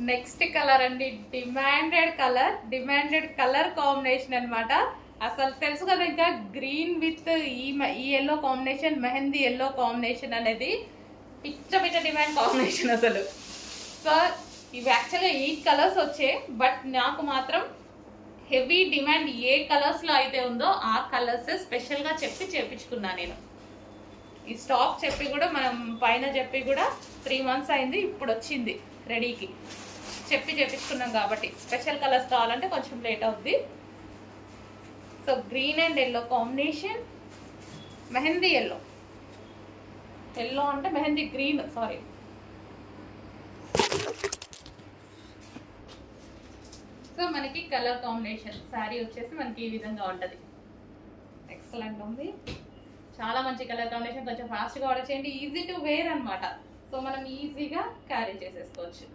Next colour అండి, demanded colour combination అన్నమాట. అసలు తెలుసు కదా, ఇంకా గ్రీన్ విత్ ఈ yellow combination, mehndi yellow combination అనేది పిచ్చ డిమాండ్ కాంబినేషన్ అసలు. సో ఇవి యాక్చువల్గా 8 కలర్స్ వచ్చాయి, బట్ నాకు మాత్రం హెవీ డిమాండ్ ఏ కలర్స్ లో అయితే ఉందో ఆ కలర్స్ స్పెషల్ గా చెప్పి చేపించుకున్నా నేను. ఈ స్టాక్ చెప్పి కూడా మనం పైన చెప్పి కూడా 3 months అయింది, ఇప్పుడు వచ్చింది రెడీకి. చెప్పి చేపించుకున్నాం కాబట్టి స్పెషల్ కలర్స్ కావాలంటే కొంచెం లేట్ అవుద్ది. So green and yellow combination, mehndi yellow అంటే మెహందీ గ్రీన్, సారీ. సో మనకి కలర్ కాంబినేషన్ శారీ వచ్చేసి మనకి ఈ విధంగా ఉంటుంది. ఎక్సలెంట్ ఉంది, చాలా మంచి కలర్ కాంబినేషన్. కొంచెం ఫాస్ట్గా ఆర్డర్ చేయండి, ఈజీ టు వేర్ అనమాట. సో మనం ఈజీగా క్యారీ చేసేసుకోవచ్చు.